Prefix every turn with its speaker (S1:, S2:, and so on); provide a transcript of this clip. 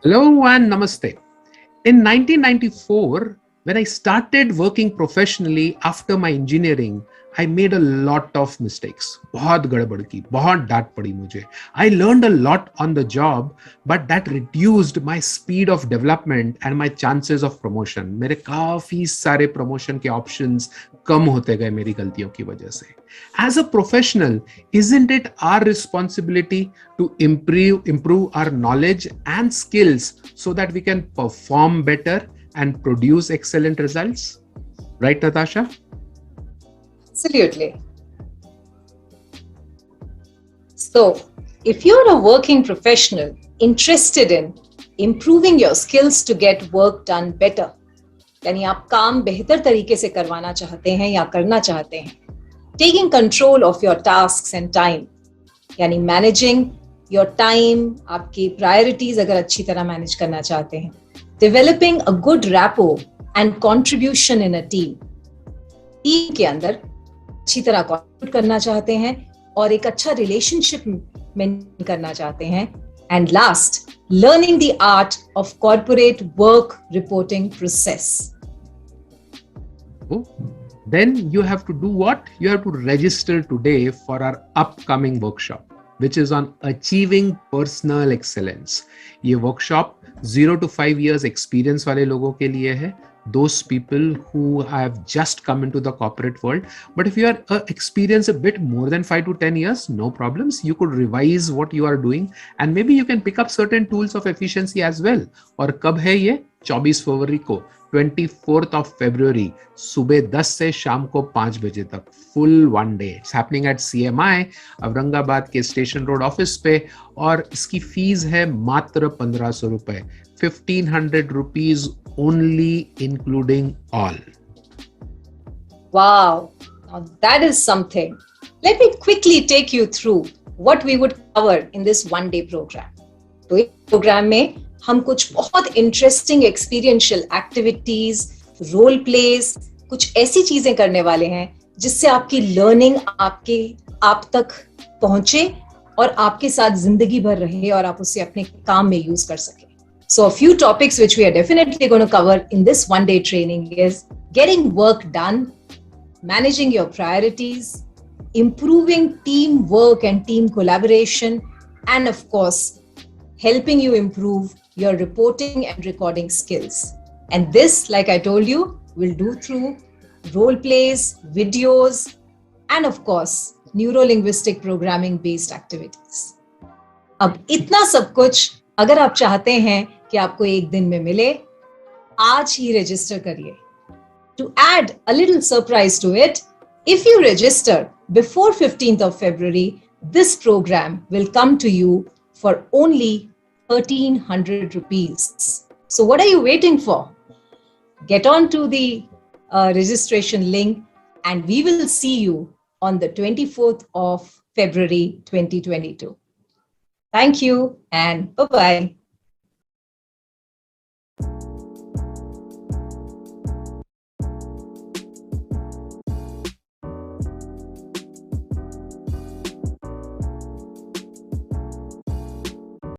S1: Hello and namaste. In 1994, when I started working professionally after my engineering, I made a lot of mistakes. बहुत गड़बड़ की, बहुत डांट पड़ी मुझे. I learned a lot on the job, but that reduced my speed of development and my chances of promotion. मेरे काफी सारे promotion के options कम होते गए मेरी गलतियों की वजह से. As a professional, isn't it our responsibility to improve our knowledge and skills so that we can perform better and produce excellent results? Right, Natasha?
S2: Absolutely. So, if you're a working professional interested in improving your skills to get work done better, यानी आप काम बेहतर तरीके से करवाना चाहते हैं या करना चाहते हैं, taking control of your tasks and time, यानी managing your time, आपकी priorities अगर अच्छी तरह manage करना चाहते हैं, developing a good rapport and contribution in a team के अंदर अच्छी तरह contribute करना चाहते हैं और एक अच्छा relationship maintain करना चाहते हैं, and last, learning the art of corporate work reporting process.
S1: Then you have to do what? You have to register today for our upcoming workshop, which is on achieving personal excellence. ये workshop 0 to 5 years experience वाले लोगों के लिए है. Those people who have just come into the corporate world. But if you are experience a bit more than 5 to 10 years, no problems. You could revise what you are doing and maybe you can pick up certain tools of efficiency as well. और कब है ये? 24 फरवरी को, 24th of February, सुबह 10 से शाम को 5 बजे तक, full one day. It's happening at CMIA, Aurangabad के स्टेशन रोड ऑफिस पे, और इसकी फीस है मात्र 1500 रुपए, 1500 rupees only, including all.
S2: Wow, now that is something. Let me quickly take you through what we would cover in this one-day program. तो इस programme में हम कुछ बहुत interesting experiential activities, role plays, कुछ ऐसी चीजें करने वाले हैं जिससे आपकी लर्निंग आप तक पहुंचे और आपके साथ जिंदगी भर रहे और आप उसे अपने काम में यूज कर सके. So a few topics which we are definitely going to cover in this one-day training is getting work done, managing your priorities, improving teamwork and team collaboration, and of course, helping you improve your reporting and recording skills. And this, like I told you, we'll do through role plays, videos, and of course, neuro-linguistic programming based activities. अब इतना सब कुछ अगर आप चाहते हैं कि आपको एक दिन में मिले, आज ही रजिस्टर करिए. To add a little surprise to it, if you register before 15th of February, this program will come to you for only 1,300 rupees. So what are you waiting for? Get on to the registration link and we will see you on the 24th of February 2022. Thank you and bye-bye.